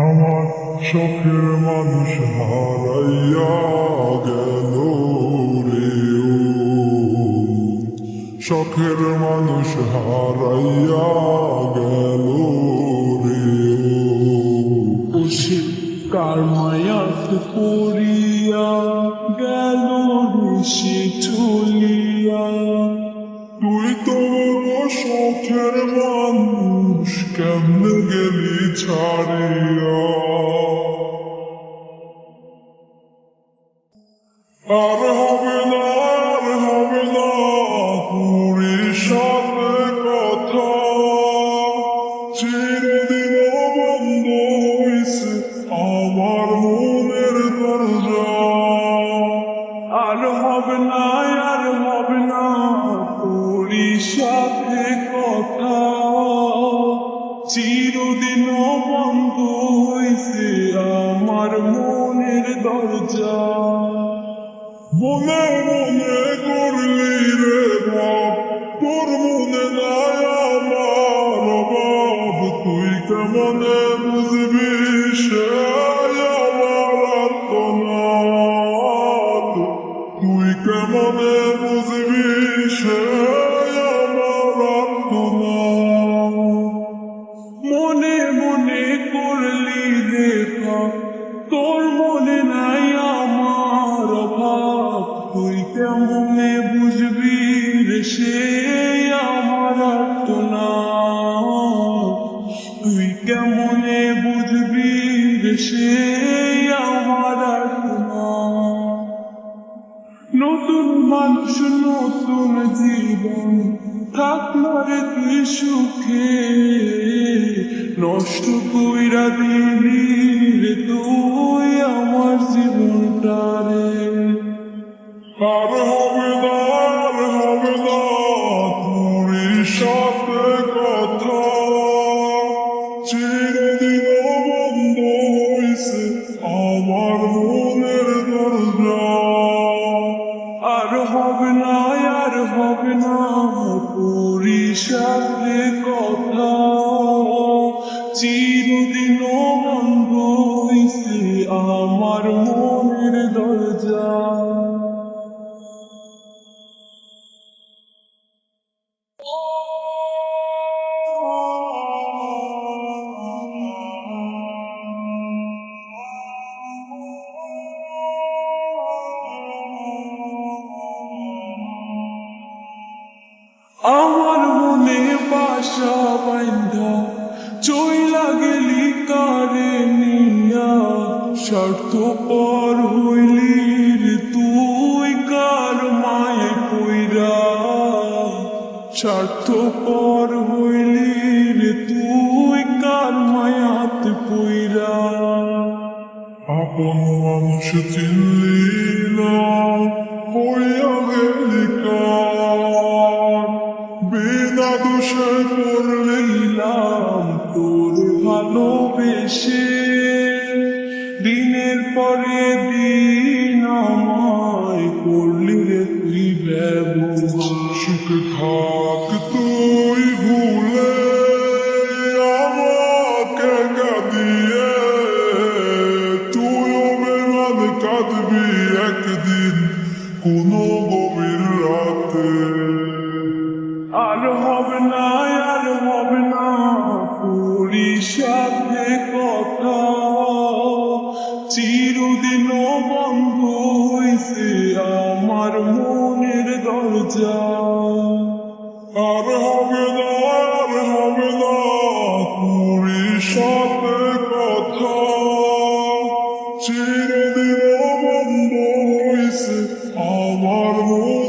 আমার শখের মানুষ হারাইয়া গেল রে ও, শখের মানুষ হারাইয়া গেল রে ও। সে কার মায়াত পড়িয়া গেল রে সে চলিয়া। তুই তো বড় শখের মানুষ, কেমনে গেলি ছাড়িয়া। আর হবে না, আর হবে না তোর সাথে কথা, চিরদিন বন্ধ হইছে আমার মনের দরজা। আর হবে না, আর হবে না তোর সাথে কথা, চিরদিন বন্ধ হইছে আমার মনের দরজা। মনে মনে করলি রে ভাব, তোর মনে নাই আমার অভাব। তুই কেমনে বুঝবি সে আমার আর্তনাদ, তুই কেমনে বুঝবি সে আমার আর্তনাদ। মনে মনে করলি রে ভাব, তোর মনে নাই আমার অভাব। তুই কেমনে বুঝবি রে সে আমার আর্তনাদ, তুই কেমনে বুঝবি রে সে আমার আর্তনাদ। নতুন মানুষ নতুন জীবন থাকলো রে তুই সুখে, নষ্ট কইরা দিলি রে তুই আমার জীবনটা রে। আর হবে না, আর হবে না তোর সাথে কথা, চিরদিন বন্ধ হইছে আমার মনের দরজা। আর হবে না, আর হবে না তোর সাথে কথা, চিরদিন বন্ধ হইছে আমার মনের দরজা। আমার মনে বাসা বাইন্ধা চইলা গেলি কারে নিয়া, স্বার্থপর হইলি রে তুই কার মায়ে কইরা। স্বার্থপর হইলি রে তুই কার মায়াত কইরা। আপন মানুষ চিনলি না, হইয়া গেলি কার, বিনা দোষে করলাম তোর ভালোবেসে, দিনের পরে দিন আমায় করলি রে তুই ব্যবহার। সুখে থাক তুই ভুলে আমাকে কাঁদিয়ে, তুইও বেমান কাঁদবি একদিন কোনো গভীর রাতে। আর হবে না, আর হবে না তোর সাথে কথা, চিরদিন বন্ধ হইছে আমার মনের দরজা। আর হবে না, আর হবে না তোর সাথে কথা, চিরদিন বন্ধ হইছে আমার মন।